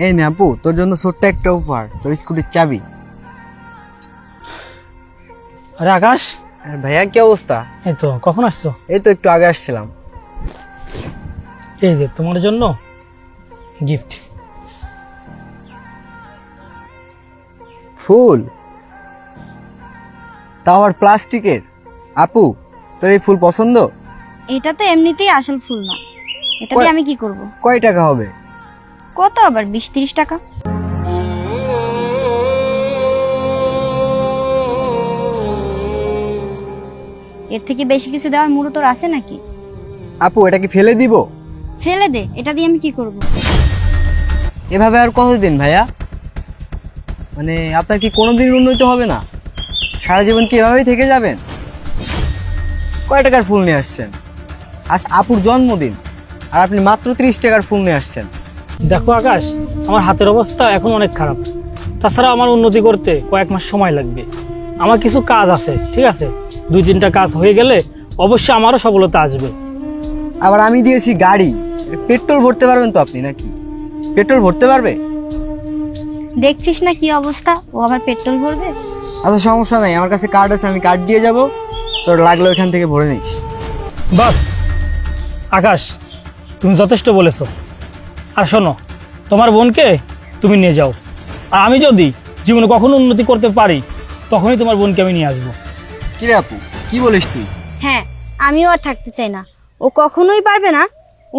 এই নে আপু, তোর জন্য ছোট্ট একটা উপহার, তোর স্কুটির চাবি। আরে আকাশ, আর ভাইয়া কি অবস্থা? এই তো কখন আসছো? এই তো একটু আগে আসছিলাম। এই যে তোমার জন্য গিফট। ফুল? তাও আবার প্লাস্টিকের? আপু, তোর এই ফুল পছন্দ? এটা তো এমনিতেই আসল ফুল না, এটা দিয়ে আমি কি করব? কয় টাকা হবে? কত আবার 20-30 টাকা। এর থেকে বেশি কিছু দেওয়ার মুরো তোর আছে নাকি? আপু, এটা কি ফেলে দিব? ফেলে দে, এটা দিয়ে আমি কি করব? এভাবে আর কতদিন ভাইয়া? মানে আপনার কি কোনোদিন উন্নতি হবে না? সারা জীবন কি এভাবেই থেকে যাবেন? কয় টাকার ফুল নিয়ে আসছেন? আজ আপুর জন্মদিন আর আপনি মাত্র 30 টাকার ফুল নিয়ে আসছেন। দেখো আকাশ, আমার হাতের অবস্থা এখন অনেক খারাপ। তাছাড়া আমার উন্নতি করতে কয়েক মাস সময় লাগবে। আমার কিছু কাজ আছে, ঠিক আছে? 2-3টা কাজ হয়ে গেলে অবশ্যই আমারও সফলতা আসবে। আবার আমি দিয়েছি গাড়ি, পেট্রোল ভরতে পারবেন তো আপনি নাকি? পেট্রোল ভরতে পারবে? দেখছিস না কি অবস্থা, ও আবার পেট্রোল ভরবে। আচ্ছা সমস্যা নাই, আমার কাছে কার্ড আছে, আমি কার্ড দিয়ে যাব, তোর লাগলে ওইখান থেকে ভরে নিস। বাস আকাশ, তুমি যথেষ্ট বলেছো। আর শোনো, তোমার বোনকে তুমি নিয়ে যাও। আর আমি যদি জীবনে কখনো উন্নতি করতে পারি, তখনই তোমার বোনকে আমি নিয়ে আসবো। কিরে আপু, কি বলিস তুই? হ্যাঁ, আমিও আর থাকতে চাই না। ও কখনোই পারবে না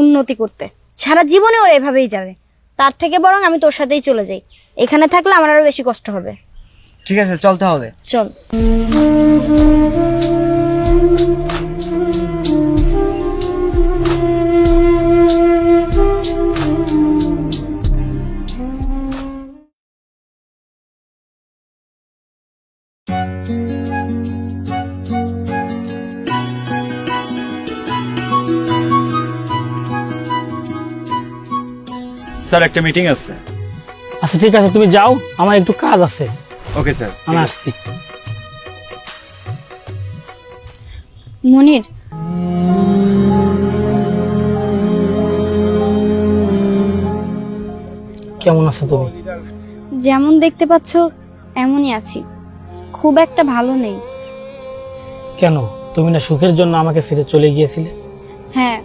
উন্নতি করতে, সারা জীবনে ওর এভাবেই যাবে। তার থেকে বরং আমি তোর সাথেই চলে যাই, এখানে থাকলে আমার আরো বেশি কষ্ট হবে। ঠিক আছে, চল তাহলে। চল। স্যার, একটা মিটিং আছে। আচ্ছা ঠিক আছে, তুমি যাও, আমার একটু কাজ আছে। Okay sir. আমি আসছি। মনির, কেমন আছো তুমি? যেমন দেখতে পাচ্ছ এমনই আছি, খুব একটা ভালো নেই। কেন, তুমি না সুখের জন্য আমাকে ছেড়ে চলে গিয়েছিলে? হ্যাঁ,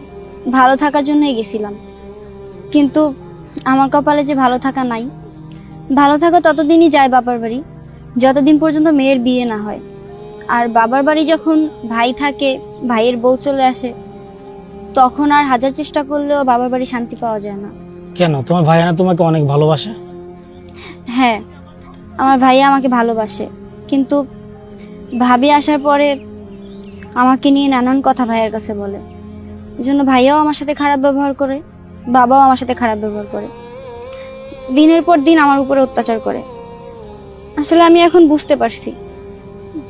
ভালো থাকার জন্যই গেছিলাম, কিন্তু আমার কপালে যে ভালো থাকা নাই। ভালো থাকা ততদিনই যায় বাবার বাড়ি, যতদিন পর্যন্ত মেয়ের বিয়ে না হয়। আর বাবার বাড়ি যখন ভাই থাকে, ভাইয়ের বউ চলে আসে, তখন আর হাজার চেষ্টা করলেও বাবার বাড়ি শান্তি পাওয়া যায় না। কেন, তোমার ভাইয়া না তোমাকে অনেক ভালোবাসে? হ্যাঁ, আমার ভাইয়া আমাকে ভালোবাসে, কিন্তু ভাবি আসার পরে আমাকে নিয়ে নানান কথা ভাইয়ের কাছে বলে। এই জন্য ভাইয়াও আমার সাথে খারাপ ব্যবহার করে, বাবাও আমার সাথে খারাপ ব্যবহার করে, দিনের পর দিন আমার উপরে অত্যাচার করে। আসলে আমি এখন বুঝতে পারছি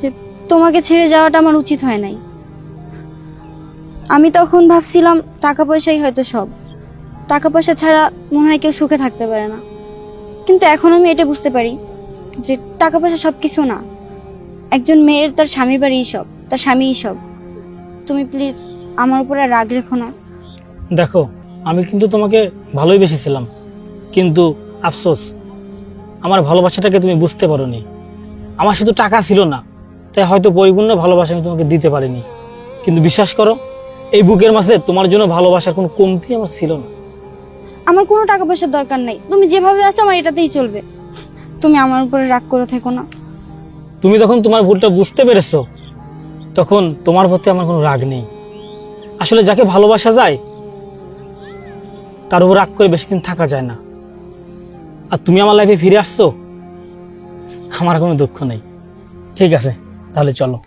যে তোমাকে ছেড়ে যাওয়াটা আমার উচিত হয় নাই। আমি তখন ভাবছিলাম টাকা পয়সাই হয়তো সব, টাকা পয়সা ছাড়া মনে হয় কেউ সুখে থাকতে পারে না। কিন্তু এখন আমি এটা বুঝতে পারি যে টাকা পয়সা সব কিছু না। একজন মেয়ের তার স্বামীর বাড়িই সব, তার স্বামীই সব। তুমি প্লিজ আমার উপরে রাগ রেখো না। দেখো, আমি কিন্তু তোমাকে ভালোই বেসেছিলাম, কিন্তু আফসোস আমার ভালোবাসাটাকে তুমি বুঝতে পারোনি। আমার শুধু টাকা ছিল না, তাই হয়তো পরিপূর্ণ ভালোবাসা আমি তোমাকে দিতে পারিনি। কিন্তু বিশ্বাস করো, এই বুকের মাঝে তোমার জন্য ভালোবাসার কোনো কমতি আমার ছিল না। আমার কোনো টাকা পয়সার দরকার নেই, তুমি যেভাবে আছো আমার এটাতেই চলবে। তুমি আমার উপরে রাগ করে থেকো না। তুমি যখন তোমার ভুলটা বুঝতে পেরেছো, তখন তোমার প্রতি আমার কোনো রাগ নেই। আসলে যাকে ভালোবাসা যায় তার উপর রাগ করে বেশি দিন থাকা যায় না। আর তুমি আমার লাইফে ফিরে আসছো, আমার কোনো দুঃখ নেই। ঠিক আছে, তাহলে চলো।